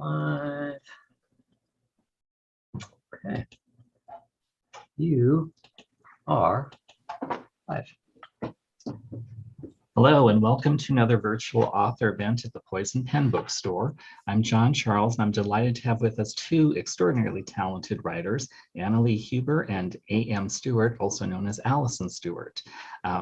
What? Okay. You are live. Hello, and welcome to another virtual author event at the Poison Pen Bookstore. I'm John Charles, and I'm delighted to have with us two extraordinarily talented writers, Lee Huber and A.M. Stuart, also known as Allison Stuart.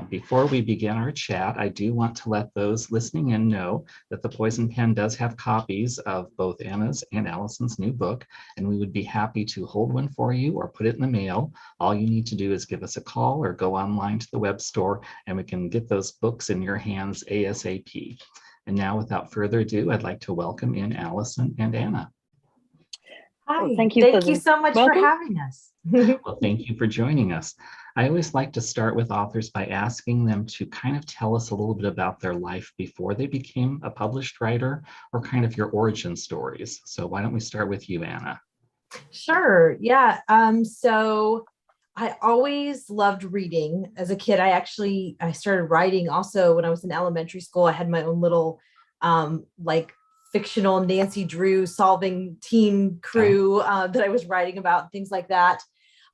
Before we begin our chat, I do want to let those listening in know that the Poison Pen does have copies of both Anna's and Allison's new book, and we would be happy to hold one for you or put it in the mail. All you need to do is give us a call or go online to the web store, and we can get those books in your hands ASAP. And now, without further ado, I'd like to welcome in Allison and Anna. Hi, well, thank you so much for having us. Well, thank you for joining us. I always like to start with authors by asking them to kind of tell us a little bit about their life before they became a published writer, or kind of your origin stories. So why don't we start with you, Anna? Sure. Yeah. So I always loved reading. As a kid, I started writing also when I was in elementary school. I had my own little like fictional Nancy Drew solving team crew that I was writing about, things like that.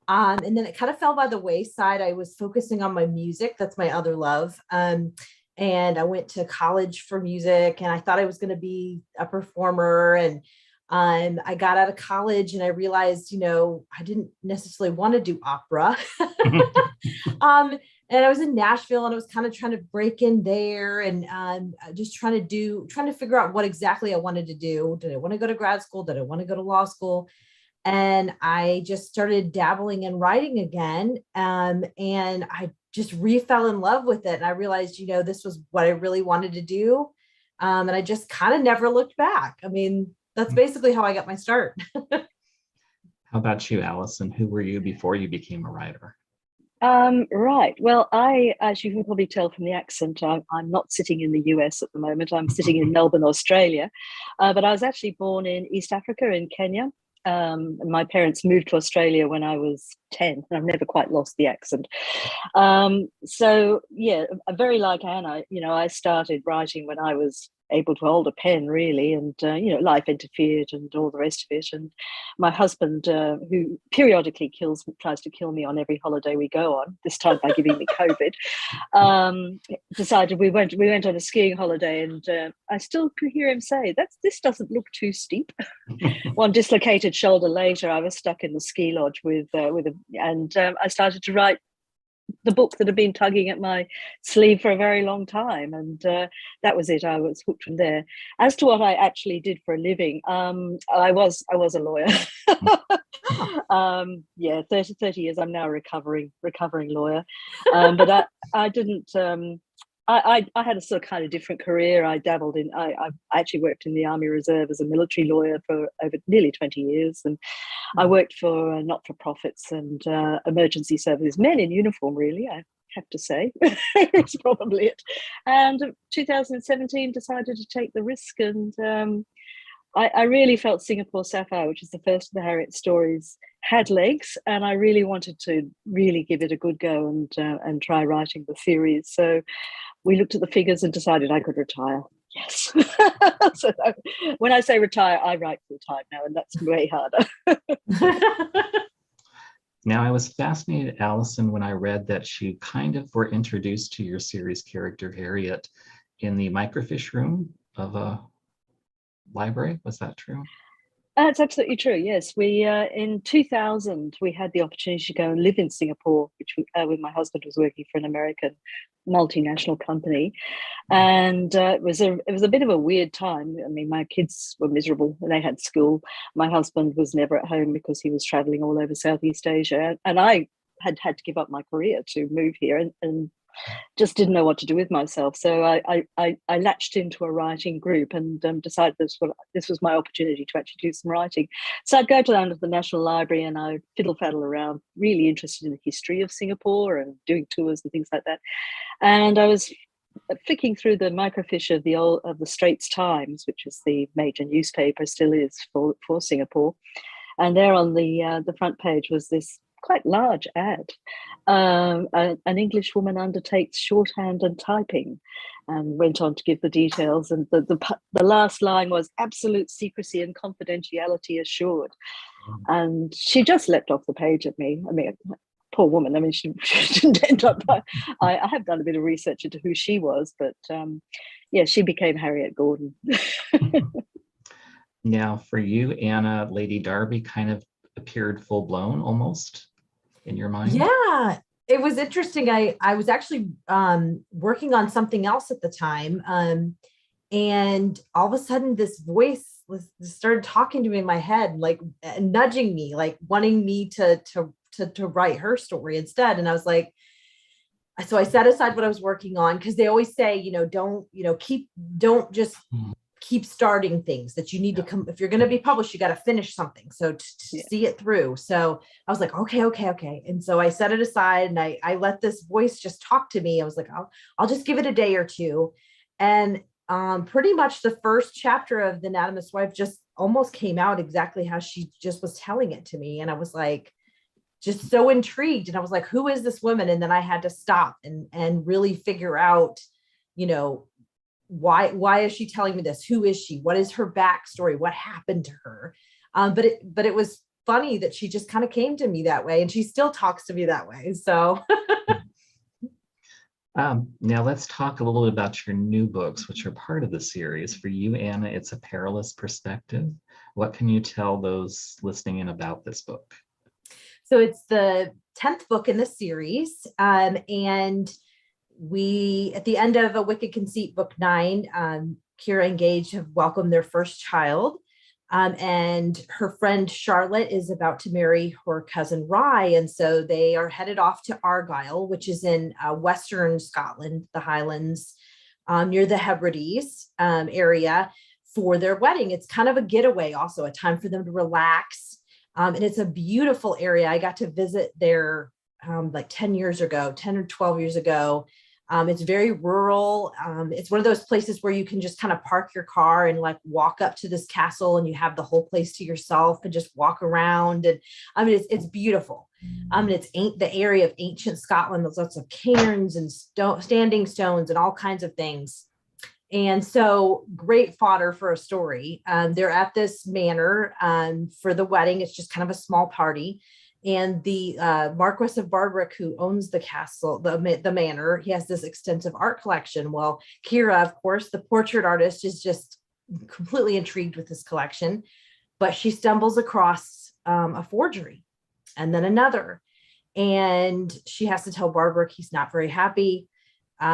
And then it kind of fell by the wayside. I was focusing on my music. That's my other love. And I went to college for music, and I thought I was going to be a performer. And I got out of college and I realized, I didn't necessarily want to do opera. And I was in Nashville, and I was kind of trying to break in there, and just trying to figure out what exactly I wanted to do. Did I want to go to grad school? Did I want to go to law school? And I just started dabbling in writing again. And I just fell in love with it. And I realized, this was what I really wanted to do. And I just kind of never looked back. I mean, that's basically how I got my start. How about you, Allison? Who were you before you became a writer? Right. Well, as you can probably tell from the accent, I'm not sitting in the US at the moment. I'm sitting in Melbourne, Australia. But I was actually born in East Africa, in Kenya. My parents moved to Australia when I was 10, and I've never quite lost the accent. So yeah, very like Anna, I started writing when I was able to hold a pen, really, and life interfered and all the rest of it. And my husband, who periodically tries to kill me on every holiday we go on, this time by giving me COVID, decided we went on a skiing holiday, and I still could hear him say, this doesn't look too steep." One dislocated shoulder later, I was stuck in the ski lodge and I started to write the book that had been tugging at my sleeve for a very long time, and that was it. I was hooked from there. As to what I actually did for a living, I was a lawyer. 30 years. I'm now a recovering lawyer, but I didn't. I had a sort of kind of different career. I dabbled in, I actually worked in the Army Reserve as a military lawyer for over nearly 20 years. And I worked for not-for-profits and emergency services, men in uniform, really, I have to say. It's probably it. And 2017 decided to take the risk, and I really felt Singapore Sapphire, which is the first of the Harriet stories, had legs, and I really wanted to really give it a good go and try writing the series. So we looked at the figures and decided I could retire. Yes. So when I say retire, I write full time now, and that's way harder. Now, I was fascinated, Allison, when I read that you kind of were introduced to your series character, Harriet, in the microfiche room of a library. Was that true? That's absolutely true. Yes, we in 2000 we had the opportunity to go and live in Singapore, which when my husband was working for an American multinational company, and it was a bit of a weird time. I mean, my kids were miserable and they had school. My husband was never at home because he was traveling all over Southeast Asia, and I had to give up my career to move here, and just didn't know what to do with myself. So I latched into a writing group and decided this was my opportunity to actually do some writing. So I'd go down to the National Library and I fiddle-faddle around, really interested in the history of Singapore and doing tours and things like that. And I was flicking through the microfiche of the Straits Times, which is the major newspaper, still is for Singapore. And there on the front page was this quite large ad. An English woman undertakes shorthand and typing, and went on to give the details. And the last line was absolute secrecy and confidentiality assured. And she just leapt off the page at me. I mean, poor woman. I mean, she didn't end up. I have done a bit of research into who she was, but yeah, she became Harriet Gordon. Now, for you, Anna, Lady Darby kind of appeared full blown almost in your mind. Yeah, it was interesting. I was actually working on something else at the time, and all of a sudden, this voice started talking to me in my head, like nudging me, like wanting me to write her story instead. And I was like, so I set aside what I was working on, because they always say, don't just keep starting things, that you need to come, if you're going to be published, you got to finish something. So to see it through. So I was like, okay. And so I set it aside, and I let this voice just talk to me. I was like, I'll just give it a day or two. And pretty much the first chapter of The Anatomist's Wife just almost came out exactly how she just was telling it to me. And I was like, just so intrigued. And I was like, who is this woman? And then I had to stop and really figure out, why is she telling me this? Who is she? What is her backstory? What happened to her? But it was funny that she just kind of came to me that way, and she still talks to me that way. So now let's talk a little bit about your new books, which are part of the series. For you, Anna, it's A Perilous Perspective. What can you tell those listening in about this book? So it's the 10th book in the series. And we, at the end of A Wicked Conceit, book 9, Kira and Gage have welcomed their first child. And her friend Charlotte is about to marry her cousin Rye. And so they are headed off to Argyll, which is in Western Scotland, the Highlands, near the Hebrides area, for their wedding. It's kind of a getaway, also a time for them to relax. And it's a beautiful area. I got to visit there like 10 or 12 years ago. It's very rural. It's one of those places where you can just kind of park your car and like walk up to this castle, and you have the whole place to yourself and just walk around. And I mean, it's beautiful. It's the area of ancient Scotland. There's lots of cairns and standing stones and all kinds of things. And so great fodder for a story. They're at this manor for the wedding. It's just kind of a small party. And the Marquess of Barbaric, who owns the castle, the manor, he has this extensive art collection. Well, Kira, of course, the portrait artist, is just completely intrigued with this collection. But she stumbles across a forgery, and then another. And she has to tell Barbaric he's not very happy.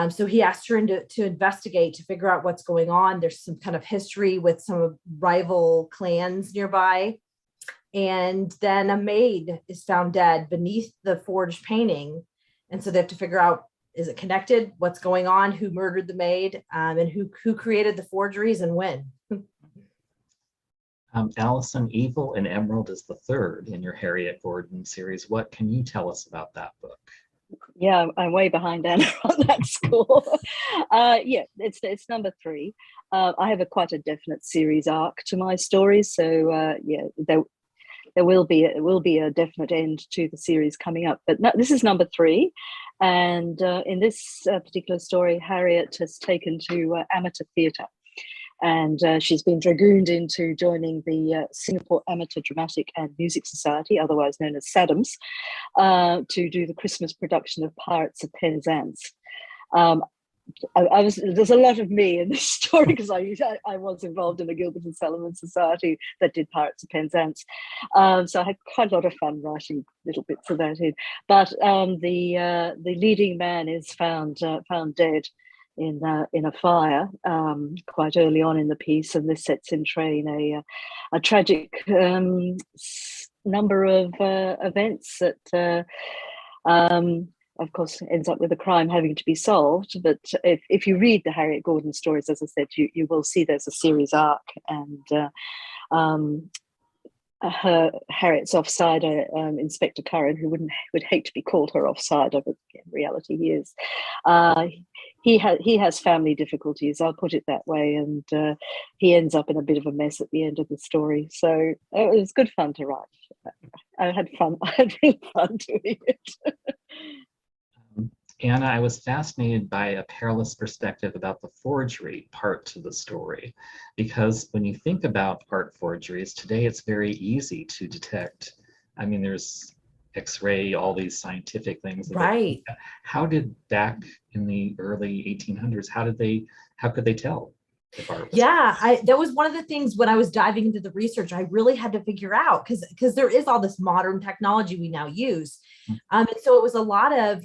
So he asked her to investigate, to figure out what's going on. There's some kind of history with some rival clans nearby. And then a maid is found dead beneath the forged painting. And so they have to figure out, is it connected? What's going on? Who murdered the maid? And who created the forgeries, and when? Allison, Evil and Emerald is the third in your Harriet Gordon series. What can you tell us about that book? Yeah, I'm way behind Anna on that score. Yeah, it's number 3. I have quite a definite series arc to my stories, so yeah, there will be a definite end to the series coming up. But no, this is number 3, and in this particular story, Harriet has taken to amateur theatre. And she's been dragooned into joining the Singapore Amateur Dramatic and Music Society, otherwise known as SADAMS, to do the Christmas production of Pirates of Penzance. There's a lot of me in this story, because I was involved in the Gilbert and Sullivan Society that did Pirates of Penzance. So I had quite a lot of fun writing little bits of that in. But the leading man is found dead in a fire quite early on in the piece, and this sets in train a tragic number of events that of course ends up with a crime having to be solved. But if you read the Harriet Gordon stories, as I said, you will see there's a series arc, and Harriet's offsider, Inspector Curran, who would hate to be called her offsider, but in reality he is. He has family difficulties, I'll put it that way, and he ends up in a bit of a mess at the end of the story. So it was good fun to write. I had fun. I had really fun doing it. Anna, I was fascinated by a perilous perspective about the forgery part to the story, because when you think about art forgeries today, it's very easy to detect. I mean, there's X-ray, all these scientific things. Right. How did back in the early 1800s, how could they tell if art was? Yeah, that was one of the things when I was diving into the research, I really had to figure out because there is all this modern technology we now use. And so it was a lot of,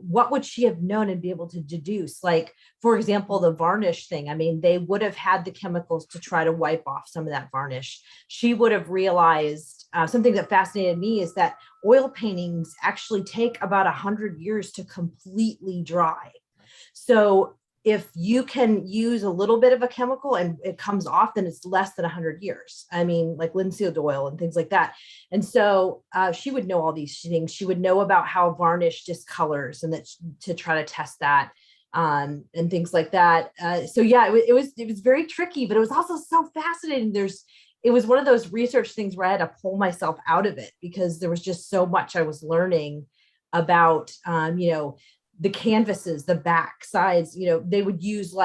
what would she have known and be able to deduce? Like, for example, the varnish thing. I mean, they would have had the chemicals to try to wipe off some of that varnish. She would have realized something that fascinated me is that oil paintings actually take about 100 years to completely dry. So if you can use a little bit of a chemical and it comes off, then it's less than 100 years. I mean, like linseed oil and things like that. And so she would know all these things. She would know about how varnish discolors and that to try to test that and things like that. So yeah, it was very tricky, but it was also so fascinating. It was one of those research things where I had to pull myself out of it because there was just so much I was learning about, the canvases, the back sides, they would use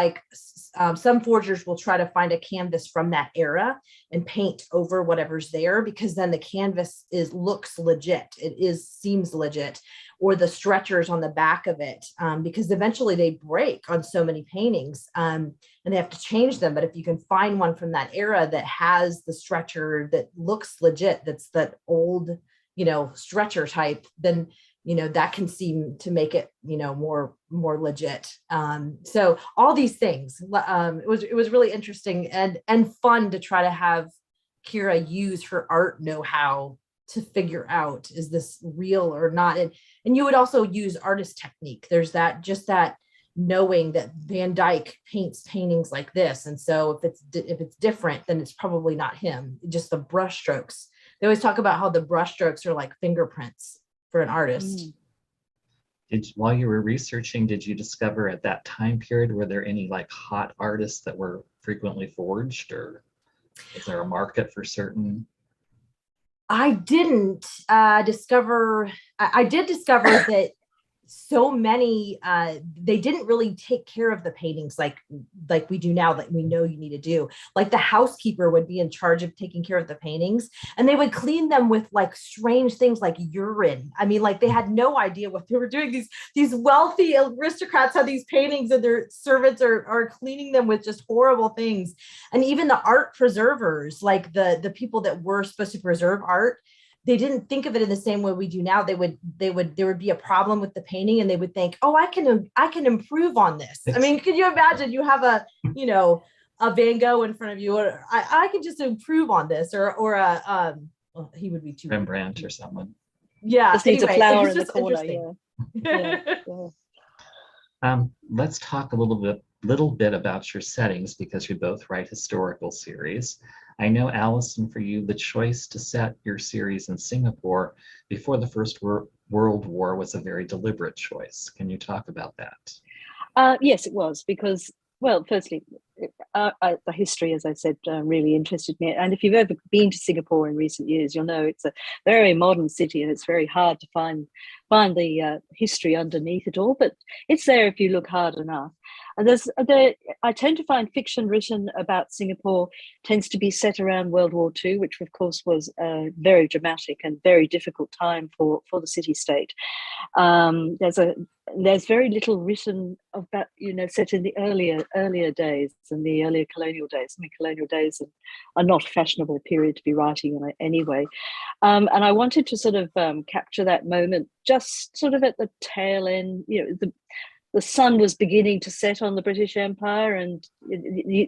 some forgers will try to find a canvas from that era and paint over whatever's there, because then the canvas looks legit. Seems legit, or the stretchers on the back of it, because eventually they break on so many paintings and they have to change them. But if you can find one from that era that has the stretcher that looks legit, that's that old, stretcher type, then that can seem to make it, more legit. So all these things, it was really interesting and fun to try to have Kira use her art know-how to figure out, is this real or not? And you would also use artist technique. There's that knowing that Van Dyck paints paintings like this. And so if it's different, then it's probably not him, just the brush strokes. They always talk about how the brush strokes are like fingerprints for an artist. While you were researching, did you discover at that time period, were there any hot artists that were frequently forged, or is there a market for certain? I didn't discover, I did discover that so many, they didn't really take care of the paintings like we do now, that we know you need to do. Like the housekeeper would be in charge of taking care of the paintings, and they would clean them with strange things like urine. I mean, they had no idea what they were doing. These wealthy aristocrats had these paintings and their servants are cleaning them with just horrible things. And even the art preservers, like the people that were supposed to preserve art, they didn't think of it in the same way we do now. There would be a problem with the painting and they would think, oh, I can improve on this. I mean, could you imagine you have a Van Gogh in front of you, or I can just improve on this, or he would be too Rembrandt or someone. Yeah. Just needs a flower in the corner. Yeah. Let's talk a little bit about your settings, because you both write historical series. I know, Allison, for you, the choice to set your series in Singapore before the First World War was a very deliberate choice. Can you talk about that? Yes, it was, because, well, firstly, the history, as I said, really interested me. And if you've ever been to Singapore in recent years, you'll know it's a very modern city, and it's very hard to find the history underneath it all. But it's there if you look hard enough. And I tend to find fiction written about Singapore tends to be set around World War II, which of course was a very dramatic and very difficult time for the city-state. There's very little written about, set in the earlier days and the earlier colonial days. I mean, colonial days are not a fashionable period to be writing in anyway. And I wanted to sort of capture that moment just sort of at the tail end. The sun was beginning to set on the British Empire, and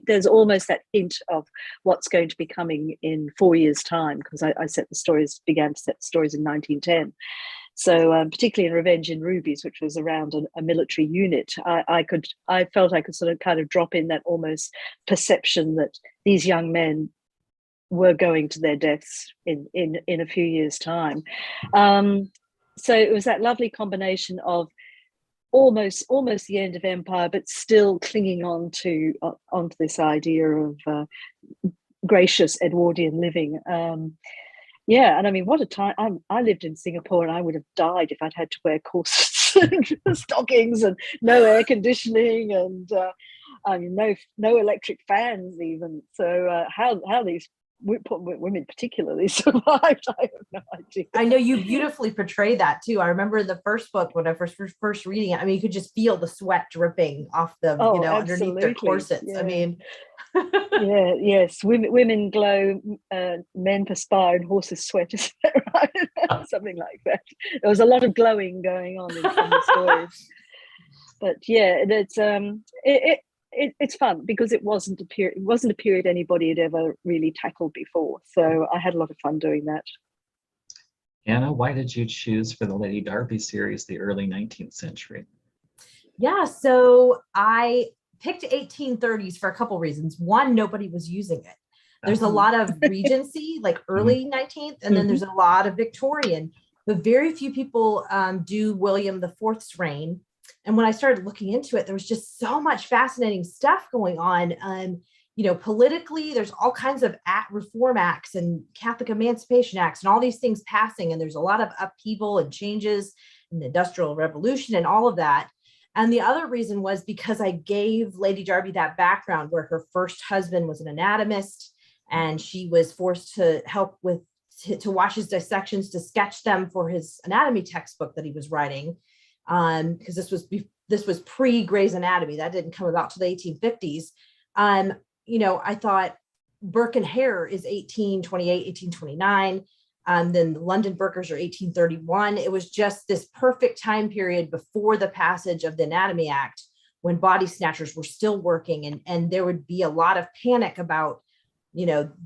there's almost that hint of what's going to be coming in 4 years' time, because I began to set the stories in 1910. So particularly in Revenge in Rubies, which was around a military unit, I felt I could sort of kind of drop in that almost perception that these young men were going to their deaths in a few years' time. So it was that lovely combination of almost the end of empire, but still clinging onto this idea of gracious Edwardian living. Yeah, and I mean, what a time! I lived in Singapore, and I would have died if I'd had to wear corsets and stockings, and no air conditioning, and I mean, no electric fans even. So how these women particularly survived, I have no idea. I know you beautifully portray that too. I remember in the first book when I first reading it. I mean, you could just feel the sweat dripping off them, Oh, underneath their corsets. Yeah. I mean, yeah, yes, women glow, men perspire, and horses sweat. Is that right? Something like that. There was a lot of glowing going on in the stories. But yeah, it's fun because it wasn't a period anybody had ever really tackled before. So I had a lot of fun doing that. Anna, why did you choose for the Lady Darby series the early 19th century? Yeah, so I picked 1830s for a couple reasons. One, nobody was using it. There's a lot of Regency, like early 19th, and then there's a lot of Victorian, but very few people do William IV's reign. And when I started looking into it, there was just so much fascinating stuff going on. Politically, there's all kinds of reform acts and Catholic Emancipation Acts and all these things passing. And there's a lot of upheaval and changes in the Industrial Revolution and all of that. And the other reason was because I gave Lady Darby that background where her first husband was an anatomist and she was forced to help to watch his dissections, to sketch them for his anatomy textbook that he was writing. Because this was pre Gray's Anatomy. That didn't come about till the 1850s. I thought Burke and Hare is 1828, 1829. Then the London Burkers are 1831. It was just this perfect time period before the passage of the Anatomy Act when body snatchers were still working, and there would be a lot of panic about,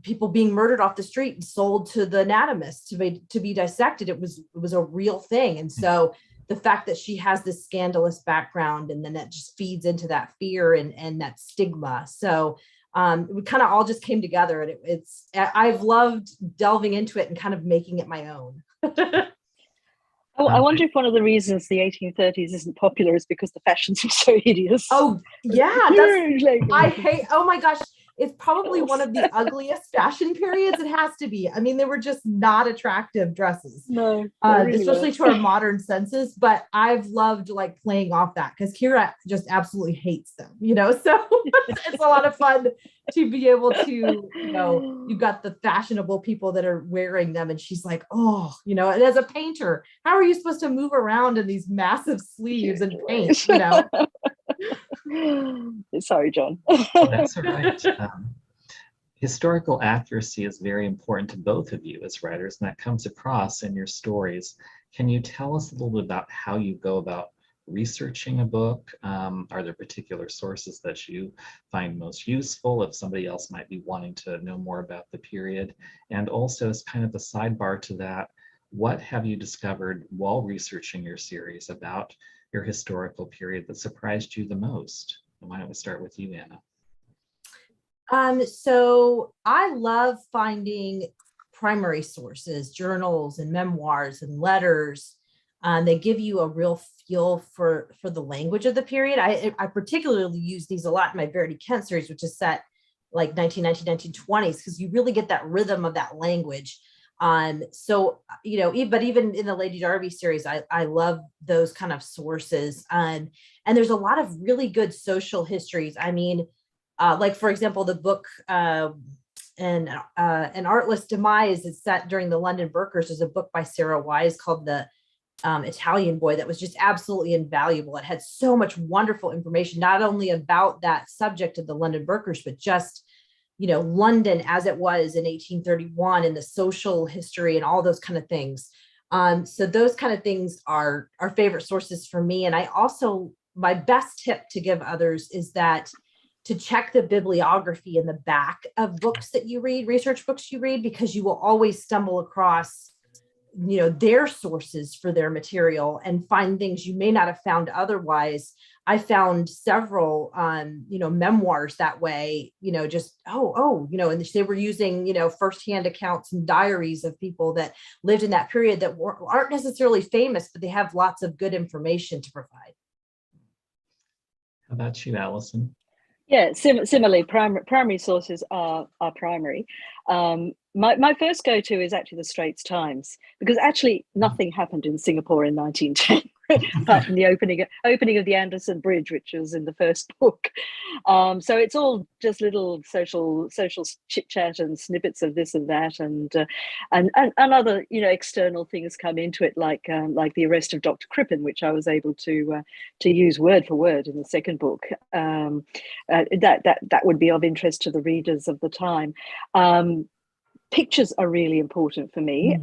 people being murdered off the street and sold to the anatomist to be dissected. It was a real thing. And so the fact that she has this scandalous background, and then that just feeds into that fear and that stigma. So we kind of all just came together, and I've loved delving into it and kind of making it my own. I wonder if one of the reasons the 1830s isn't popular is because the fashions were so hideous. Oh yeah, I hate. Oh my gosh, it's probably one of the ugliest fashion periods. It has to be. I mean, they were just not attractive dresses. No, especially to our modern senses. But I've loved playing off that because Kira just absolutely hates them. So it's a lot of fun to be able to, you've got the fashionable people that are wearing them, and she's like, oh, and as a painter, how are you supposed to move around in these massive sleeves and paint? Sorry, John. That's all right. Historical accuracy is very important to both of you as writers, and that comes across in your stories. Can you tell us a little bit about how you go about researching a book? Are there particular sources that you find most useful if somebody else might be wanting to know more about the period? And also, as kind of a sidebar to that, what have you discovered while researching your series about your historical period that surprised you the most? And why don't we start with you, Anna? So I love finding primary sources, journals and memoirs and letters. They give you a real feel for the language of the period. I particularly use these a lot in my Verity Kent series, which is set like 1919, 1920s, because you really get that rhythm of that language. But even in the Lady Darby series, I love those kind of sources. And there's a lot of really good social histories. I mean, for example, the book An Artless Demise is set during the London Burkers. There's a book by Sarah Wise called The Italian Boy that was just absolutely invaluable. It had so much wonderful information, not only about that subject of the London Burkers, but just London as it was in 1831 and the social history and all those kind of things. So those kind of things are favorite sources for me. And I also, my best tip to give others is that to check the bibliography in the back of books that you read, research books you read, because you will always stumble across their sources for their material and find things you may not have found otherwise. I found several, memoirs that way, and they were using, firsthand accounts and diaries of people that lived in that period that aren't necessarily famous, but they have lots of good information to provide. How about you, Allison? Yeah, similarly, primary sources are primary. My first go-to is actually the Straits Times, because actually nothing happened in Singapore in 1910 apart from the opening of the Anderson Bridge, which was in the first book. So it's all just little social chit chat and snippets of this and that, and other external things come into it, like the arrest of Dr. Crippen, which I was able to use word for word in the second book. That would be of interest to the readers of the time. Pictures are really important for me.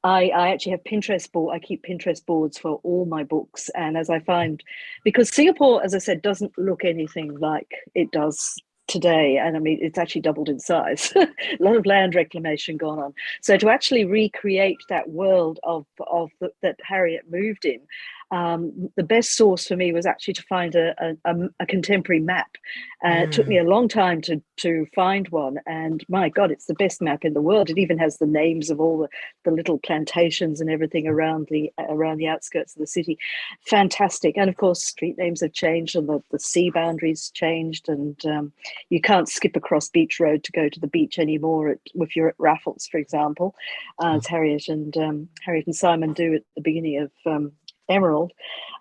I actually have Pinterest board. I keep Pinterest boards for all my books, and as I find, because Singapore, as I said, doesn't look anything like it does today, and I mean it's actually doubled in size. A lot of land reclamation gone on. So to actually recreate that world that Harriet moved in, the best source for me was actually to find a contemporary map. It took me a long time to find one, and my God, it's the best map in the world. It even has the names of all the little plantations and everything around the outskirts of the city. Fantastic. And of course, street names have changed, and the sea boundaries changed, and you can't skip across Beach Road to go to the beach anymore if you're at Raffles, for example, as Harriet and Simon do at the beginning of Emerald.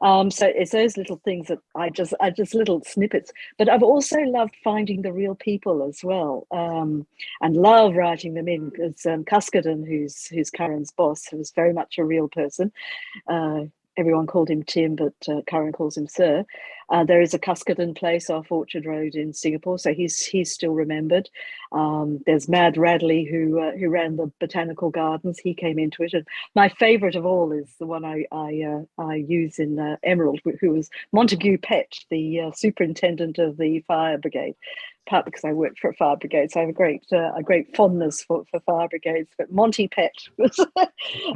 So it's those little things that I just little snippets. But I've also loved finding the real people as well, and love writing them in, because Cuscaden, who's Curran's boss, was very much a real person. Everyone called him Tim, but Curran calls him Sir. There is a Cuscaden place off Orchard Road in Singapore, so he's still remembered. There's Mad Radley, who ran the botanical gardens. He came into it, and my favourite of all is the one I use in Emerald, who was Montague Pett, the superintendent of the fire brigade. Part because I worked for a fire brigade, so I have a great fondness for fire brigades. But Monty Pett was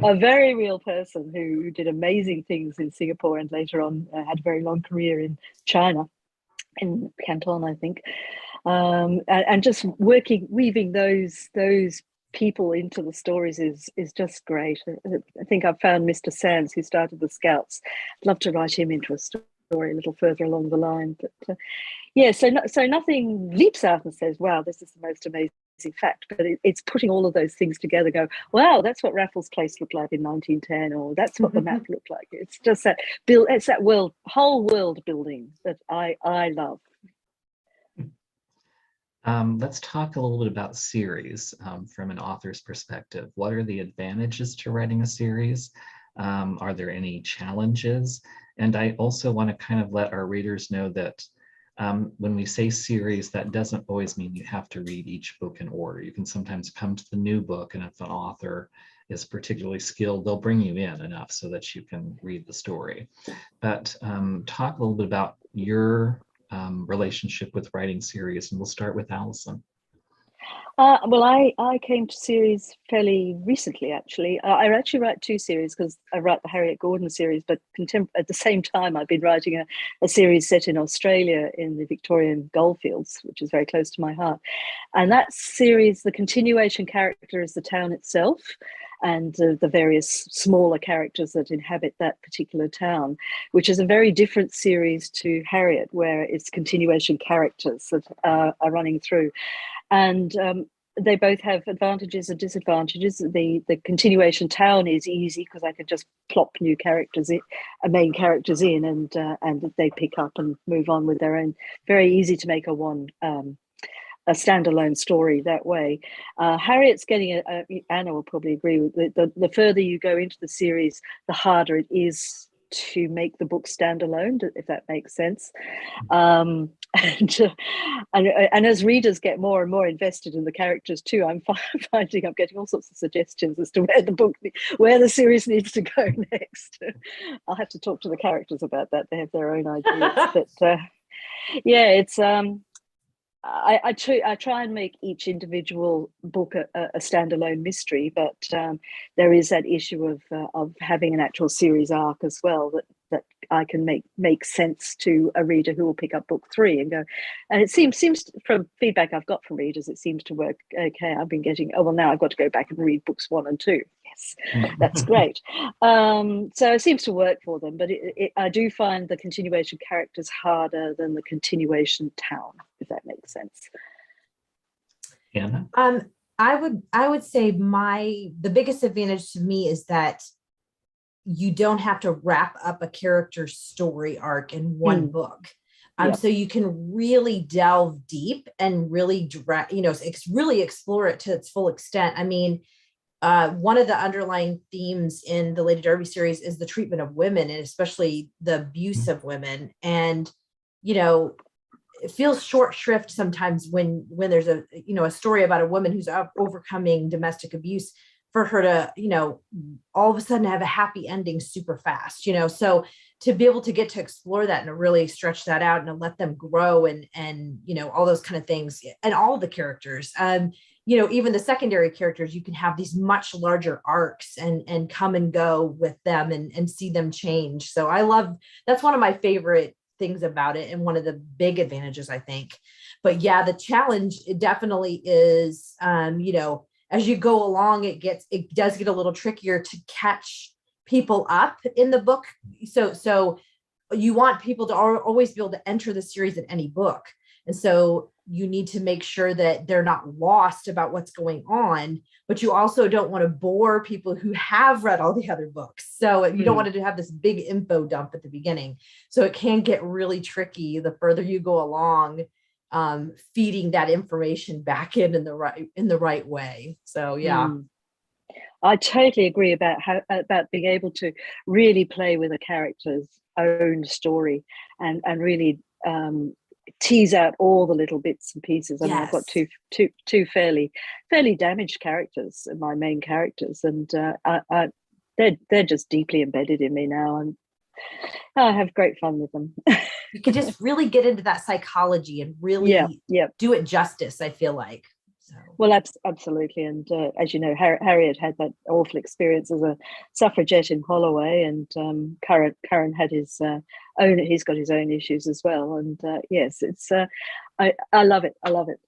a very real person who did amazing things in Singapore, and later on had a very long career in China, in Canton, I think. And just weaving those people into the stories is just great. I think I've found Mr. Sands, who started the Scouts. I'd love to write him into a story a little further along the line, but. Yeah, so nothing leaps out and says, wow, this is the most amazing fact, but it's putting all of those things together, go, wow, that's what Raffles Place looked like in 1910, or that's what the map looked like. It's just that it's that whole world building that I love. Let's talk a little bit about series from an author's perspective. What are the advantages to writing a series? Are there any challenges? And I also want to kind of let our readers know that when we say series, that doesn't always mean you have to read each book in order. You can sometimes come to the new book, and if an author is particularly skilled, they'll bring you in enough so that you can read the story. But talk a little bit about your relationship with writing series, and we'll start with Allison. Well, I came to series fairly recently, actually. I actually write two series, because I write the Harriet Gordon series, but at the same time, I've been writing a series set in Australia in the Victorian goldfields, which is very close to my heart. And that series, the continuation character is the town itself, and the various smaller characters that inhabit that particular town, which is a very different series to Harriet, where it's continuation characters that are running through. And they both have advantages and disadvantages. The continuation town is easy, because I could just plop new characters in, main characters in, and they pick up and move on with their own. Very easy to make a standalone story that way. Harriet's getting Anna will probably agree with the further you go into the series, the harder it is to make the book standalone, if that makes sense. And as readers get more and more invested in the characters too, I'm finding I'm getting all sorts of suggestions as to where the series needs to go next. I'll have to talk to the characters about that. They have their own ideas, but yeah, it's I try and make each individual book a standalone mystery, but there is that issue of having an actual series arc as well that I can make sense to a reader who will pick up book 3 and go. And it seems from feedback I've got from readers, it seems to work okay. I've been getting, oh well, now I've got to go back and read books 1 and 2. That's great. So it seems to work for them, but I do find the continuation characters harder than the continuation town, if that makes sense. Anna? I would say the biggest advantage to me is that you don't have to wrap up a character's story arc in one book. Yep. So you can really delve deep and really really explore it to its full extent. I mean, one of the underlying themes in the Lady Darby series is the treatment of women, and especially the abuse of women. And, it feels short shrift sometimes when there's a story about a woman who's overcoming domestic abuse, for her to, all of a sudden have a happy ending super fast, so to be able to get to explore that and to really stretch that out and to let them grow and all those kind of things, and all the characters, even the secondary characters, you can have these much larger arcs and come and go with them and see them change. So that's one of my favorite things about it, and one of the big advantages, I think. But yeah, the challenge, it definitely is, as you go along, it does get a little trickier to catch people up in the book. So you want people to always be able to enter the series in any book. And so you need to make sure that they're not lost about what's going on, but you also don't want to bore people who have read all the other books. So you don't want to have this big info dump at the beginning. So it can get really tricky the further you go along, feeding that information back in the right way. So yeah. I totally agree about being able to really play with a character's own story and really tease out all the little bits and pieces. I mean, I've got two fairly damaged characters, my main characters, and they're just deeply embedded in me now, and I have great fun with them. You can just really get into that psychology and really do it justice, I feel like. So. Well, absolutely. And as you know, Harriet had that awful experience as a suffragette in Holloway, and Curran had he's got his own issues as well. And yes, it's I love it. I love it.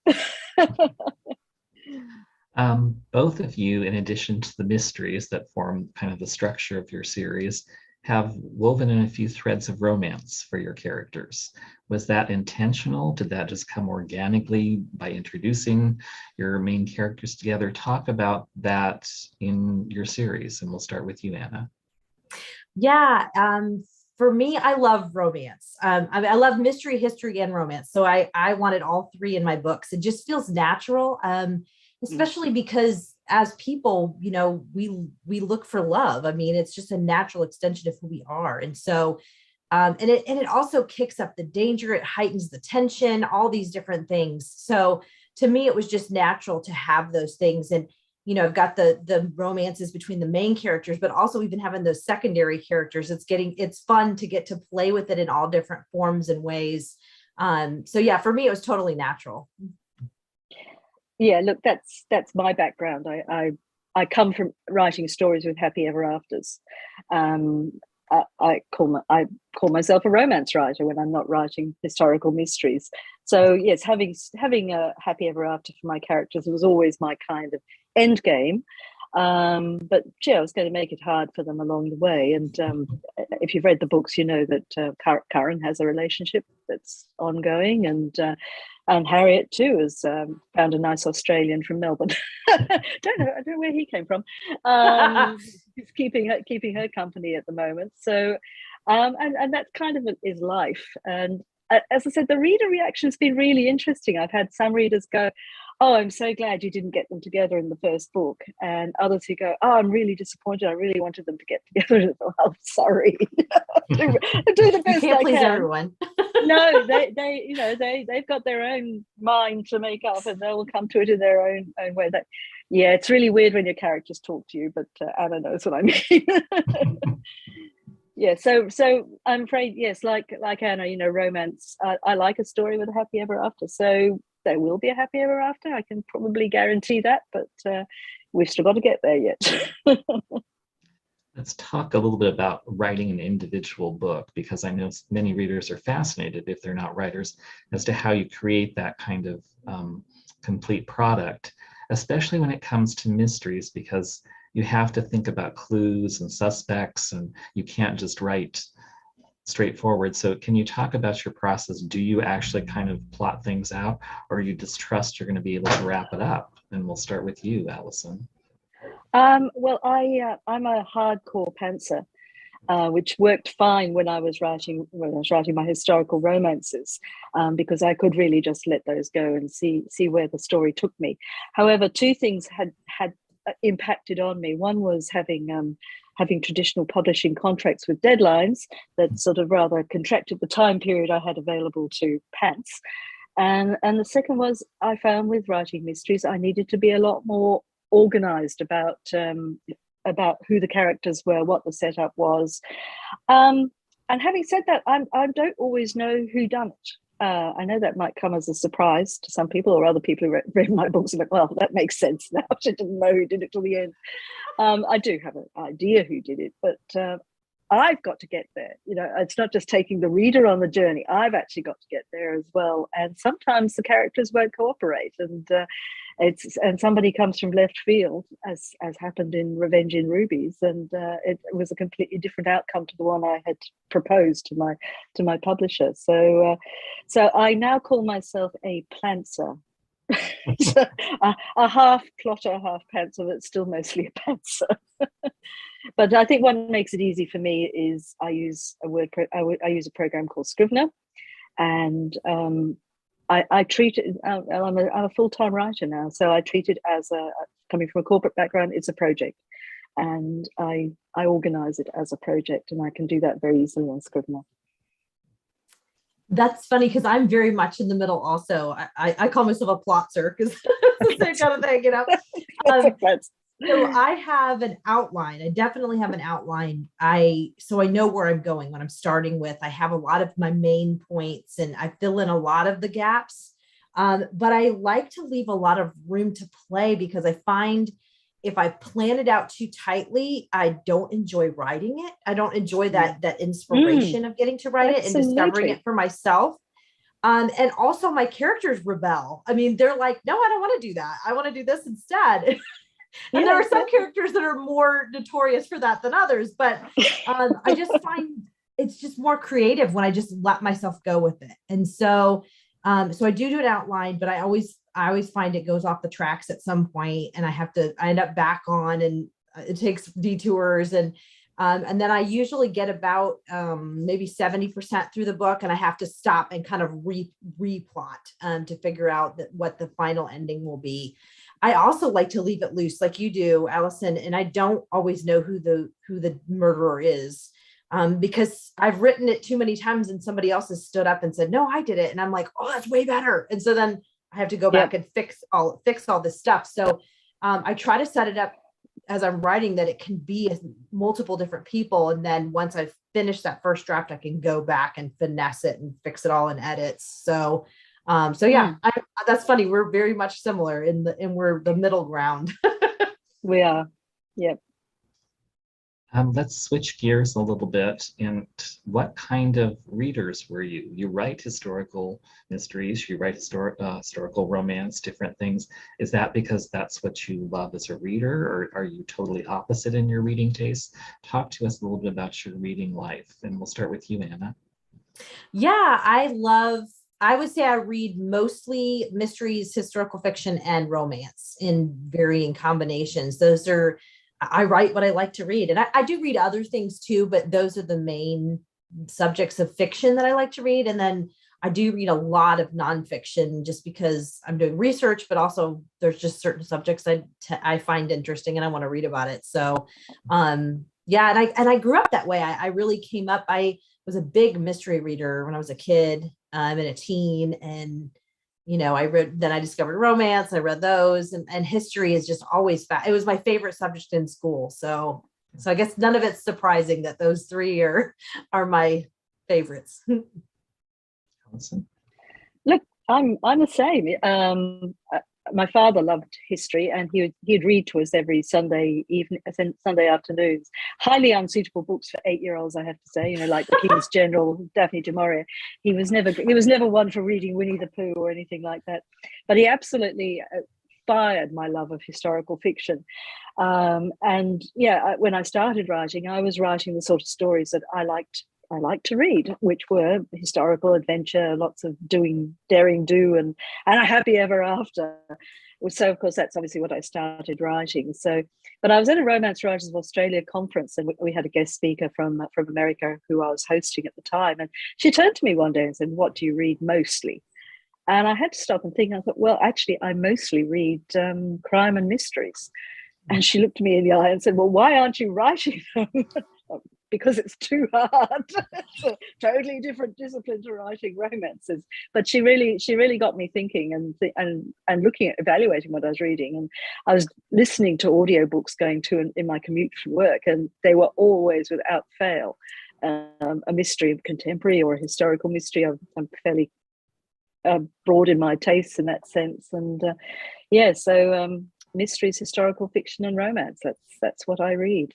Both of you, in addition to the mysteries that form kind of the structure of your series, have woven in a few threads of romance for your characters. Was that intentional? Did that just come organically by introducing your main characters together? Talk about that in your series, and we'll start with you, Anna. Yeah, for me, I love romance. I love mystery, history, and romance. So I wanted all three in my books. It just feels natural, especially because as people, we look for love. I mean, it's just a natural extension of who we are. And so, and it also kicks up the danger. It heightens the tension, all these different things. So to me, it was just natural to have those things. And, I've got the romances between the main characters, but also even having those secondary characters. It's fun to get to play with it in all different forms and ways. So yeah, for me, it was totally natural. Yeah, look, that's my background. I come from writing stories with happy ever afters. I call myself a romance writer when I'm not writing historical mysteries. So yes, having a happy ever after for my characters was always my kind of end game. But I was going to make it hard for them along the way. And if you've read the books, you know that Curran has a relationship that's ongoing, and Harriet too has found a nice Australian from Melbourne. I don't know where he came from. He's keeping her company at the moment. So, and that kind of is life. And as I said, the reader reaction has been really interesting. I've had some readers go, "Oh, I'm so glad you didn't get them together in the first book," and others who go, "Oh, I'm really disappointed. I really wanted them to get together." Oh, sorry. do the best you can't I please can. everyone. No, they've got their own mind to make up, and they will come to it in their own way. Yeah, it's really weird when your characters talk to you, but Anna knows what I mean. Yeah, so I'm afraid, yes, like Anna, romance. I like a story with a happy ever after, so there will be a happy ever after. I can probably guarantee that, but we've still got to get there yet. Let's talk a little bit about writing an individual book, because I know many readers are fascinated, if they're not writers, as to how you create that kind of complete product, especially when it comes to mysteries, because you have to think about clues and suspects, and you can't just write straightforward. So can you talk about your process? Do you actually kind of plot things out, or you just trust you're going to be able to wrap it up? And we'll start with you, Allison. Well, I'm a hardcore pantser, which worked fine when I was writing my historical romances, because I could really just let those go and see where the story took me. However, two things had impacted on me. One was having traditional publishing contracts with deadlines that sort of rather contracted the time period I had available to pants. And the second was, I found with writing mysteries, I needed to be a lot more organized about who the characters were, what the setup was. And having said that, I don't always know who done it. I know that might come as a surprise to some people, or other people who read my books and like, well, that makes sense now. I didn't know who did it till the end. I do have an idea who did it, but I've got to get there. It's not just taking the reader on the journey. I've actually got to get there as well. And sometimes the characters won't cooperate, and somebody comes from left field, as happened in Revenge in Rubies, and it was a completely different outcome to the one I had proposed to my publisher. So I now call myself a plantser. So, a half plotter, half pantser, but still mostly a pantser. But I think what makes it easy for me is I use a program called Scrivener, and I treat it. I'm a full-time writer now, so I treat it as coming from a corporate background. It's a project, and I organize it as a project, and I can do that very easily on Scrivener. That's funny because I'm very much in the middle also. I call myself a plotzer because it's the same kind of thing, So I have an outline. I definitely have an outline. So I know where I'm going, what I'm starting with. I have a lot of my main points and I fill in a lot of the gaps. But I like to leave a lot of room to play because I find if I plan it out too tightly, I don't enjoy writing it. I don't enjoy that inspiration of getting to write it and discovering it for myself. And also my characters rebel. I mean, they're like, no, I don't want to do that. I want to do this instead. And there are some characters that are more notorious for that than others, but I just find it's just more creative when I just let myself go with it. And so I do an outline, but I always find it goes off the tracks at some point, and I end up back on, and it takes detours, and then I usually get about maybe 70% through the book, and I have to stop and kind of replot to figure out what the final ending will be. I also like to leave it loose, like you do, Allison, and I don't always know who the murderer is. Because I've written it too many times and somebody else has stood up and said, no, I did it. And I'm like, oh, that's way better. And so then I have to go back and fix all this stuff. So I try to set it up as I'm writing that it can be multiple different people. And then once I've finished that first draft, I can go back and finesse it and fix it all in edits. So that's funny. We're very much similar and we're the middle ground. We are. Yep. Let's switch gears a little bit. And what kind of readers were you? You write historical mysteries, you write historical romance, different things. Is that because that's what you love as a reader, or are you totally opposite in your reading taste? Talk to us a little bit about your reading life, and we'll start with you, Anna. Yeah, I would say I read mostly mysteries, historical fiction, and romance in varying combinations. I write what I like to read. And I do read other things too, but those are the main subjects of fiction that I like to read. And then I do read a lot of nonfiction just because I'm doing research, but also there's just certain subjects I find interesting and I want to read about it. So, and I grew up that way. I really came up, I was a big mystery reader when I was a kid and a teen, and then I discovered romance. I read those, and history is just always it was my favorite subject in school. So I guess none of it's surprising that those three are my favorites. Allison? Look, I'm the same. My father loved history, and he'd read to us every Sunday afternoons. Highly unsuitable books for 8-year-olds, I have to say. Like the King's General, Daphne du Maurier. He was never one for reading Winnie the Pooh or anything like that. But he absolutely inspired my love of historical fiction. When I started writing, I was writing the sort of stories that I liked to read, which were historical adventure, lots of daring do, and a happy ever after. So, of course, that's obviously what I started writing. So, but I was at a Romance Writers of Australia conference, and we had a guest speaker from America who I was hosting at the time. And she turned to me one day and said, "What do you read mostly?" And I had to stop and think. I thought, well, actually, I mostly read crime and mysteries. And she looked me in the eye and said, "Well, why aren't you writing them?" Because it's too hard. It's a totally different discipline to writing romances. But she really got me thinking and looking at evaluating what I was reading. And I was listening to audiobooks going to in my commute to work, and they were always, without fail, a mystery of contemporary or a historical mystery. I'm fairly broad in my tastes in that sense. And so mysteries, historical fiction, and romance. That's what I read.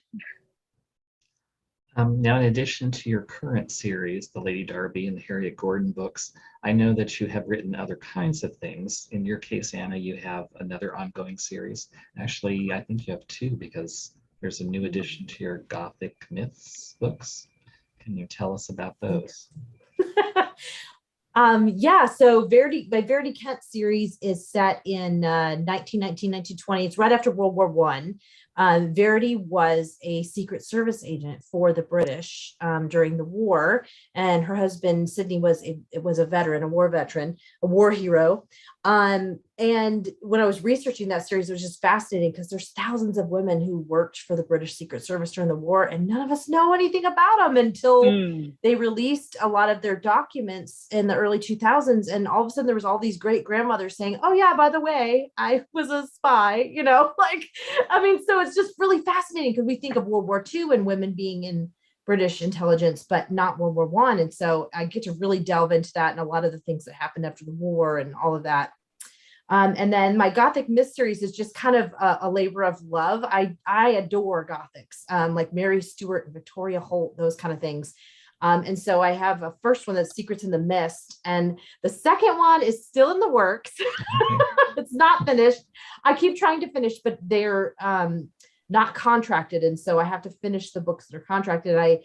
Now, in addition to your current series, the Lady Darby and the Harriet Gordon books, I know that you have written other kinds of things. In your case, Anna, you have another ongoing series. Actually, I think you have two, because there's a new addition to your Gothic Myths books. Can you tell us about those? So my Verity Kent series is set in 1919, 1920. It's right after World War One. Verity was a Secret Service agent for the British during the war, and her husband Sidney was a veteran, a war veteran, a war hero. And when I was researching that series, it was just fascinating because there's thousands of women who worked for the British Secret Service during the war, and none of us know anything about them until they released a lot of their documents in the early 2000s. And all of a sudden there was all these great grandmothers saying, "Oh yeah, by the way, I was a spy," so it's just really fascinating because we think of World War II and women being in British intelligence, but not World War One. And so I get to really delve into that and a lot of the things that happened after the war and all of that. And then my Gothic mysteries is just kind of a labor of love. I adore Gothics, like Mary Stuart and Victoria Holt, those kind of things. And so I have a first one that's Secrets in the Mist, and the second one is still in the works. It's not finished. I keep trying to finish, but they're not contracted, and so I have to finish the books that are contracted. I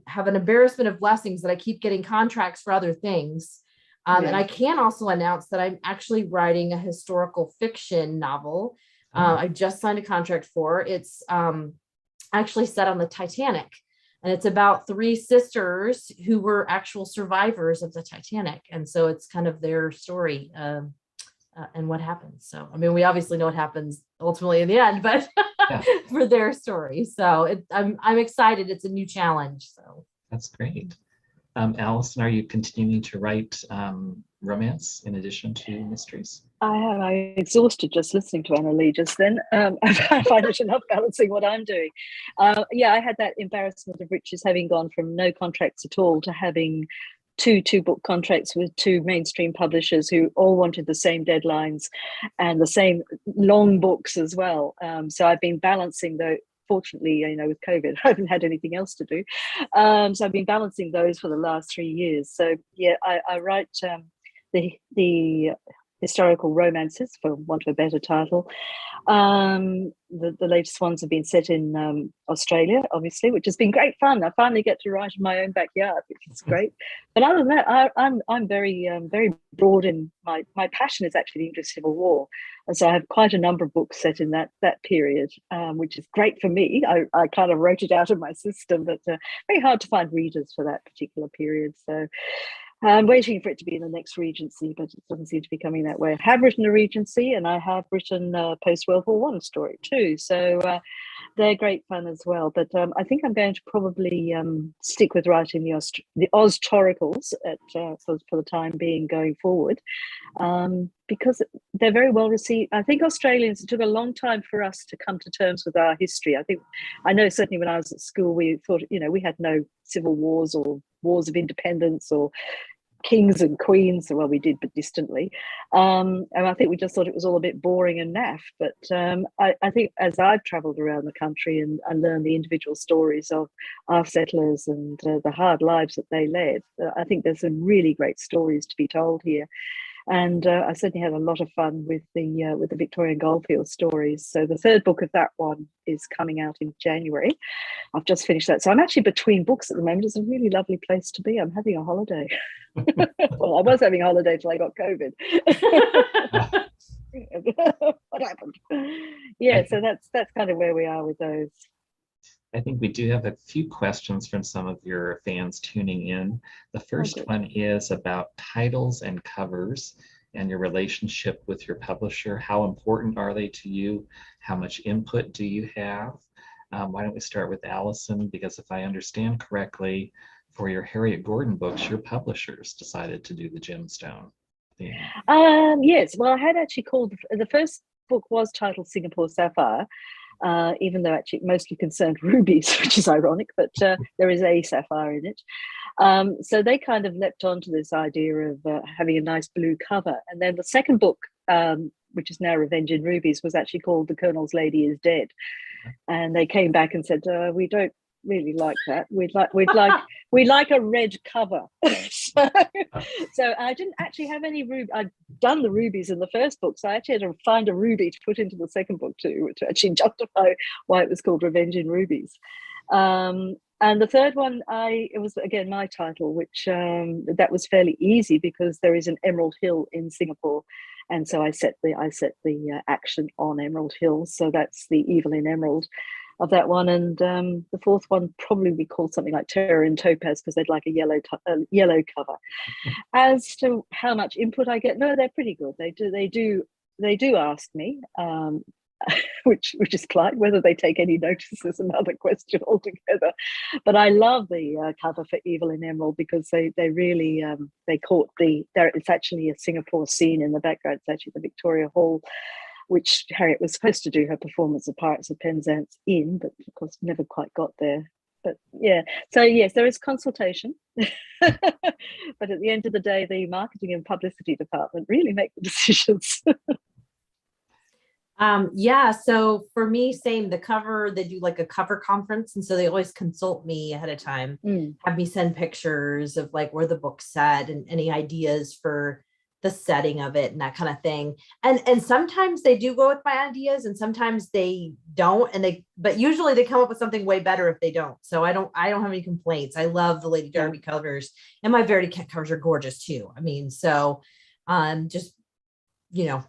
have an embarrassment of blessings that I keep getting contracts for other things. And I can also announce that I'm actually writing a historical fiction novel. I just signed a contract for. It's actually set on the Titanic. And it's about three sisters who were actual survivors of the Titanic. And so it's kind of their story and what happens. So, I mean, we obviously know what happens ultimately in the end, but for their story. So I'm excited. It's a new challenge. So that's great. Allison, are you continuing to write romance in addition to mysteries? I am. I'm exhausted just listening to Anna Lee just then. I find it enough balancing what I'm doing. I had that embarrassment of riches, having gone from no contracts at all to having two book contracts with two mainstream publishers who all wanted the same deadlines and the same long books as well. So I've been balancing those. Fortunately, with COVID, I haven't had anything else to do. So I've been balancing those for the last 3 years. So I write the historical romances, for want of a better title. The latest ones have been set in Australia, obviously, which has been great fun. I finally get to write in my own backyard, which is great. But other than that, I'm very broad in my passion is actually the English Civil War, and so I have quite a number of books set in that period, which is great for me. I kind of wrote it out of my system, but very hard to find readers for that particular period. So I'm waiting for it to be in the next Regency, but it doesn't seem to be coming that way. I have written a Regency, and I have written a post-World War One story too. So they're great fun as well. But I think I'm going to probably stick with writing the Oztoricals for the time being going forward, because they're very well received. I think Australians, it took a long time for us to come to terms with our history. I know certainly when I was at school, we thought, we had no civil wars or wars of independence or kings and queens. Well, we did, but distantly. And I think we just thought it was all a bit boring and naff. But I think as I've travelled around the country and learned the individual stories of our settlers and the hard lives that they led, I think there's some really great stories to be told here. And I certainly had a lot of fun with the Victorian Goldfield stories. So the third book of that one is coming out in January. I've just finished that. So I'm actually between books at the moment. It's a really lovely place to be. I'm having a holiday. Well, I was having a holiday till I got COVID. What happened? Yeah, so that's kind of where we are with those. I think we do have a few questions from some of your fans tuning in. The first one is about titles and covers and your relationship with your publisher. How important are they to you? How much input do you have? Why don't we start with Allison? Because if I understand correctly, for your Harriet Gordon books, your publishers decided to do the gemstone theme. Yes, well, I had actually called, the first book was titled Singapore Sapphire, even though actually it mostly concerned rubies, which is ironic, but there is a sapphire in it. So they kind of leapt onto this idea of having a nice blue cover. And then the second book, which is now Revenge in Rubies, was actually called The Colonel's Lady is Dead. And they came back and said, we don't really like that. We'd like a red cover. So I didn't actually have any ruby. I'd done the rubies in the first book, so I actually had to find a ruby to put into the second book too, to actually justify why it was called Revenge in Rubies. And the third one, it was again my title, which that was fairly easy because there is an Emerald Hill in Singapore, and so I set the action on Emerald Hill. So that's the Evil in Emerald of that one. And the fourth one probably be called something like Terror in Topaz because they'd like a yellow cover. As to how much input I get, no, they're pretty good. They do ask me, which is polite. Whether they take any notice is another question altogether. But I love the cover for Evil in Emerald because they really they caught it's actually a Singapore scene in the background. It's actually the Victoria Hall, which Harriet was supposed to do her performance of Pirates of Penzance in, but of course never quite got there. But yeah, so yes, there is consultation. But at the end of the day, the marketing and publicity department really make the decisions. Yeah, so for me, same, the cover, they do like a cover conference, and so they always consult me ahead of time, have me send pictures of like where the book's set and any ideas for the setting of it and that kind of thing. And sometimes they do go with my ideas and sometimes they don't, but usually they come up with something way better if they don't. So I don't have any complaints. I love the Lady Darby covers, and my Verity Cat covers are gorgeous too. I mean, so just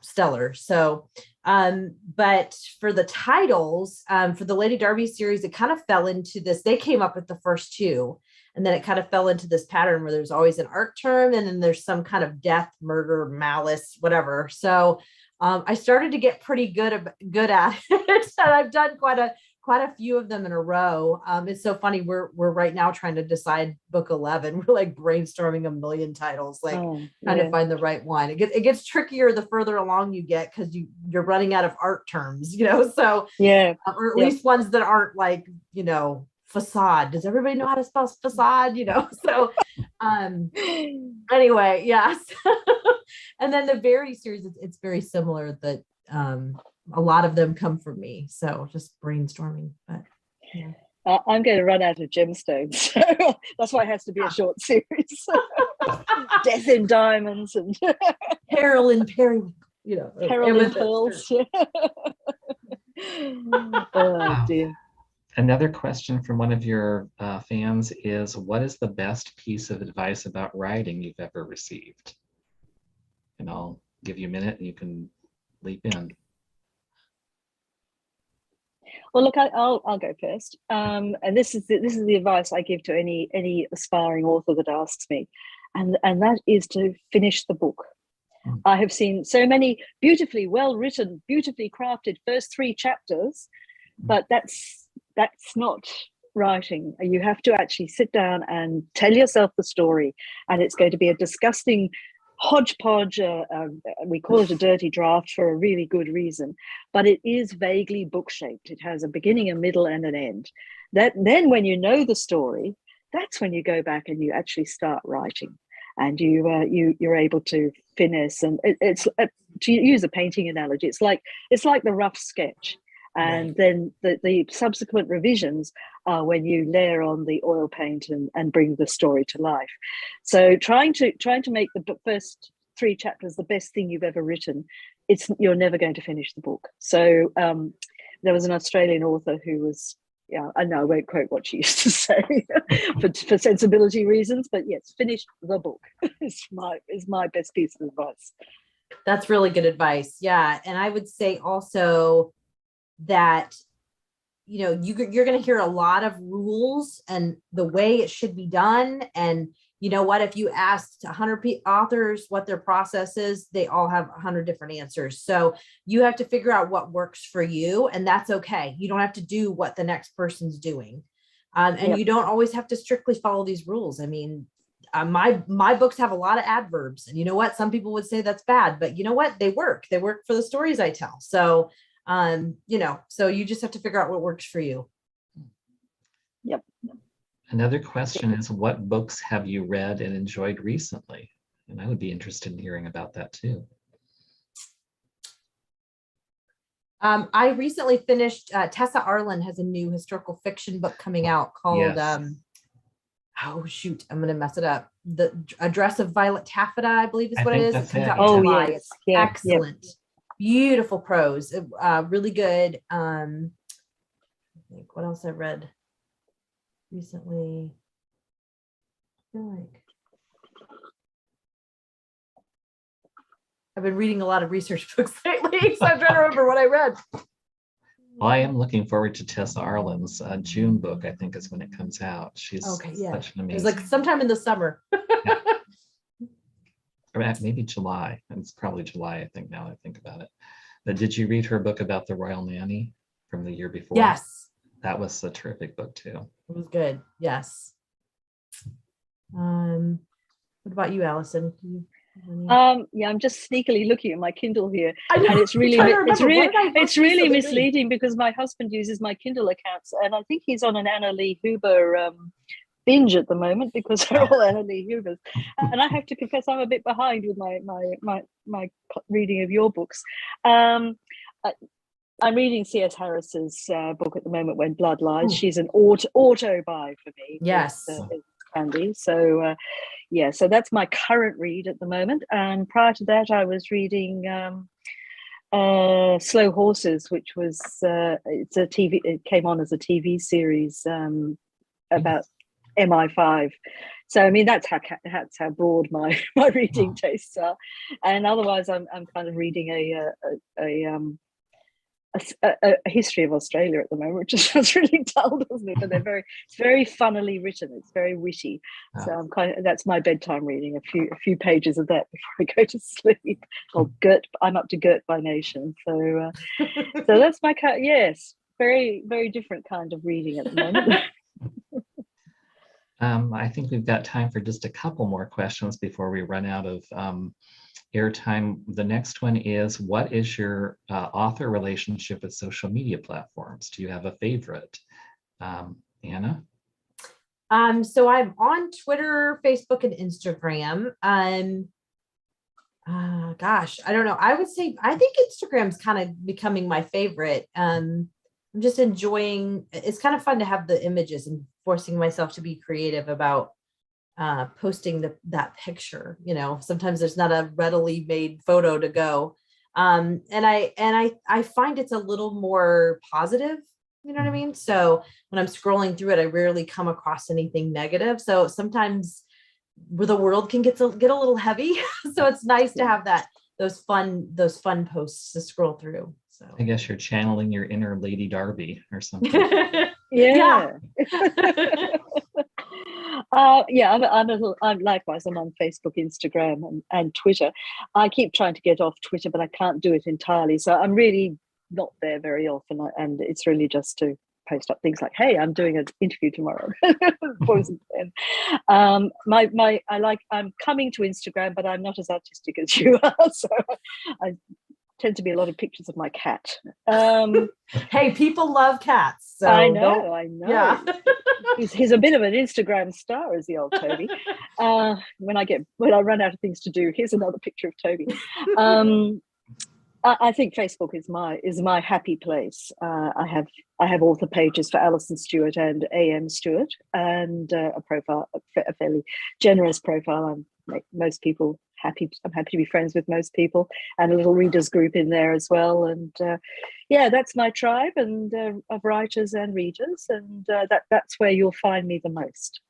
stellar. So but for the titles, for the Lady Darby series, it kind of fell into this. They came up with the first two, and then it kind of fell into this pattern where there's always an arc term, and then there's some kind of death, murder, malice, whatever. So I started to get pretty good at it, and I've done quite a few of them in a row. It's so funny. We're right now trying to decide book 11. We're like brainstorming a million titles, trying to find the right one. It gets trickier the further along you get because you're running out of art terms, So or at least ones that aren't like facade. Does everybody know how to spell facade? So anyway, yes. And then the Verity series, it's very similar that a lot of them come from me. So just brainstorming. But yeah. I'm going to run out of gemstones. So that's why it has to be a short series. Death in Diamonds and Peril in Periwinkle, Peril in Pearls. Oh dear. Another question from one of your fans is, what is the best piece of advice about writing you've ever received? And I'll give you a minute and you can leap in. Well, look, I'll go first. And this is the advice I give to any aspiring author that asks me, and that is to finish the book. I have seen so many beautifully well written, beautifully crafted first 3 chapters, but that's not writing. You have to actually sit down and tell yourself the story, and it's going to be a disgusting hodgepodge. We call it a dirty draft for a really good reason, but it is vaguely book-shaped. It has a beginning, a middle, and an end. Then when you know the story, that's when you go back and you actually start writing, and you're able to finesse. And it's to use a painting analogy, it's like the rough sketch. And then the subsequent revisions are when you layer on the oil paint and bring the story to life. So trying to make the first 3 chapters the best thing you've ever written, you're never going to finish the book. So there was an Australian author who was, yeah, I know I won't quote what she used to say for sensibility reasons, but yes, finish the book is my best piece of advice. That's really good advice. Yeah. And I would say also that, you're going to hear a lot of rules and the way it should be done. And you know what, if you asked 100 authors what their process is, they all have 100 different answers. So you have to figure out what works for you, and that's okay. You don't have to do what the next person's doing. And you don't always have to strictly follow these rules. I mean, my books have a lot of adverbs, and you know what, some people would say that's bad, but you know what, they work for the stories I tell. So so you just have to figure out what works for you. Yep. Another question is, what books have you read and enjoyed recently? And I would be interested in hearing about that too. I recently finished, Tessa Arlen has a new historical fiction book coming out called, oh shoot, I'm going to mess it up. The Address of Violet Taffeta, I believe is what it is. It comes out in July. Yes. It's excellent. Beautiful prose, really good. I think what else I read recently. I feel like I've been reading a lot of research books lately, so I'm trying to remember what I read. Well, I am looking forward to Tessa Arlen's June book, I think is when it comes out. She's such an amazing. It's like sometime in the summer. Or maybe July. It's probably July, I think, now that I think about it. But did you read her book about the royal nanny from the year before? Yes. That was a terrific book too. It was good. Yes. What about you, Allison? I'm just sneakily looking at my Kindle here, and it's really misleading because my husband uses my Kindle accounts, and I think he's on an Anna Lee Huber binge at the moment because they're all Anna Lee Hubers, and I have to confess I'm a bit behind with my reading of your books. I'm reading C.S. Harris's book at the moment, When Blood Lies. Ooh. She's an auto buy for me. Yes. It's Candy. So so that's my current read at the moment. And prior to that, I was reading Slow Horses, which was it came on as a TV series about MI5. So I mean that's how broad my reading tastes are. And otherwise, I'm kind of reading a history of Australia at the moment, which just sounds really dull, doesn't it? But it's very funnily written. It's very witty. So that's my bedtime reading, a few pages of that before I go to sleep. I'm up to Gert by Nation. So that's my very, very different kind of reading at the moment. I think we've got time for just a couple more questions before we run out of airtime. The next one is, what is your author relationship with social media platforms? Do you have a favorite? Anna? So I'm on Twitter, Facebook, and Instagram. Gosh, I don't know. I would say, I think Instagram's kind of becoming my favorite. I'm just enjoying, it's kind of fun to have the images and forcing myself to be creative about posting that picture. Sometimes there's not a readily made photo to go. And I find it's a little more positive, you know what I mean? So when I'm scrolling through it, I rarely come across anything negative. So sometimes where the world can get a little heavy. So it's nice to have those fun posts to scroll through. So I guess you're channeling your inner Lady Darby or something. Yeah. I'm likewise. I'm on Facebook, Instagram, and Twitter. I keep trying to get off Twitter, but I can't do it entirely. So I'm really not there very often, and it's really just to post up things like, "Hey, I'm doing an interview tomorrow." I'm coming to Instagram, but I'm not as artistic as you are. So I tend to be a lot of pictures of my cat. Hey, people love cats. So I know. Yeah. He's a bit of an Instagram star, is the old Toby. When I run out of things to do, here's another picture of Toby. I think Facebook is my happy place. I have author pages for Allison Stuart and A.M. Stuart, and a fairly generous profile. I'm make most people happy. I'm happy to be friends with most people, and a little readers group in there as well. And yeah, that's my tribe and of writers and readers, and that's where you'll find me the most.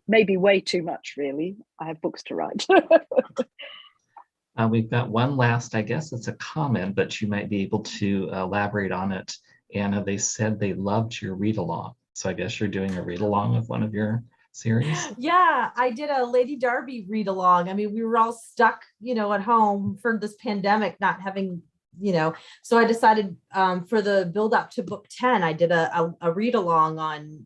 Maybe way too much, really. I have books to write. We've got one last, I guess it's a comment, but you might be able to elaborate on it. Anna, they said they loved your read along. So I guess you're doing a read along of one of your series. Yeah, I did a Lady Darby read along. I mean, we were all stuck, at home for this pandemic, not having, so I decided for the build up to book 10, I did a read along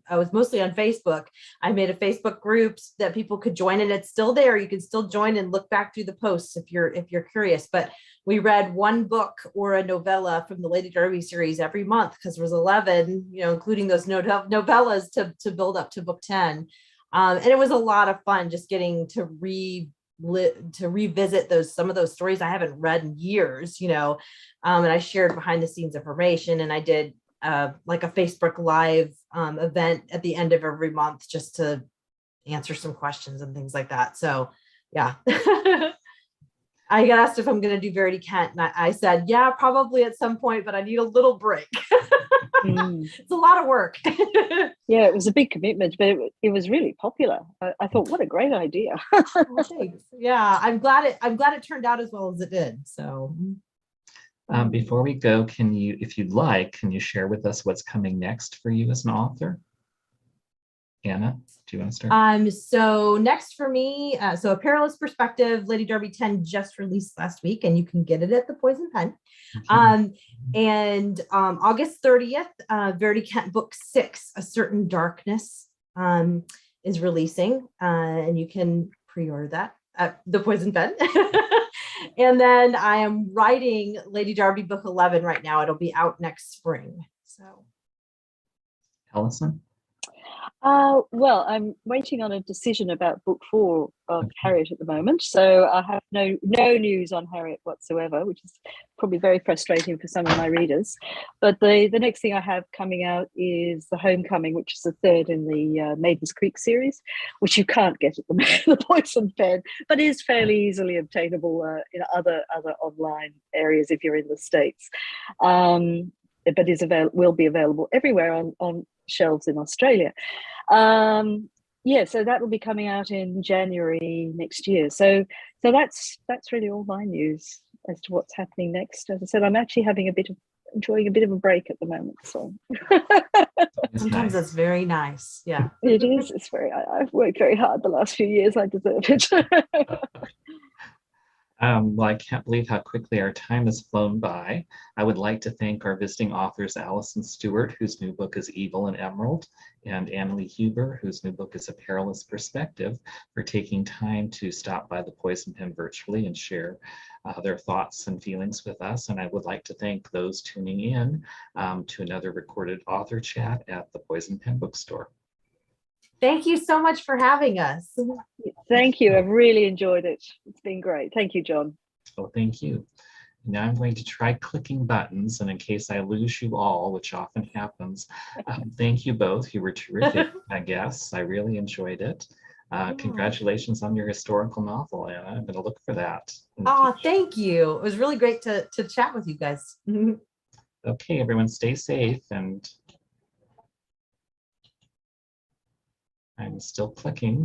I was mostly on Facebook. I made a Facebook group that people could join, and it's still there. You can still join and look back through the posts if you're curious. But we read one book or a novella from the Lady Darby series every month, because there was 11, including those novellas to build up to book 10. And it was a lot of fun just getting to revisit some of those stories I haven't read in years, and I shared behind the scenes information, and I did like a Facebook Live event at the end of every month just to answer some questions and things like that. So yeah. I got asked if I'm going to do Verity Kent, and I said, yeah, probably at some point, but I need a little break. It's a lot of work. Yeah, it was a big commitment, but it was really popular. I thought, what a great idea. Well, thanks. Yeah, I'm glad it turned out as well as it did. So Before we go, if you'd like, can you share with us what's coming next for you as an author? Anna, do you want to start? So next for me, so A Perilous Perspective, Lady Darby 10 just released last week, and you can get it at the Poison Pen. Okay. And August 30th, Verity Kent book 6, A Certain Darkness, is releasing, and you can pre-order that at the Poison Pen. And then I am writing Lady Darby book 11 right now. It'll be out next spring. So, Allison? Well, I'm waiting on a decision about book 4 of Harriet at the moment, so I have no news on Harriet whatsoever, which is probably very frustrating for some of my readers. But the next thing I have coming out is The Homecoming, which is the third in the Maidens Creek series, which you can't get at the Poison Pen, but is fairly easily obtainable in other online areas if you're in the States. But will be available everywhere on shelves in Australia. So that will be coming out in January next year. So that's really all my news as to what's happening next. As I said, I'm actually enjoying a bit of a break at the moment. So sometimes that's very nice. Yeah, it is. It's I've worked very hard the last few years. I deserve it. Well, I can't believe how quickly our time has flown by. I would like to thank our visiting authors, Allison Stuart, whose new book is Evil and Emerald, and Lee Huber, whose new book is A Perilous Perspective, for taking time to stop by the Poison Pen virtually and share their thoughts and feelings with us. And I would like to thank those tuning in to another recorded author chat at the Poison Pen bookstore. Thank you so much for having us. Thank you. I've really enjoyed it. It's been great. Thank you, John. Oh, thank you. Now I'm going to try clicking buttons, and in case I lose you all, which often happens, thank you both. You were terrific guests. I really enjoyed it. Congratulations on your historical novel, Anna. I'm going to look for that. Oh, thank you. It was really great to chat with you guys. Okay, everyone, stay safe, and I'm still clicking.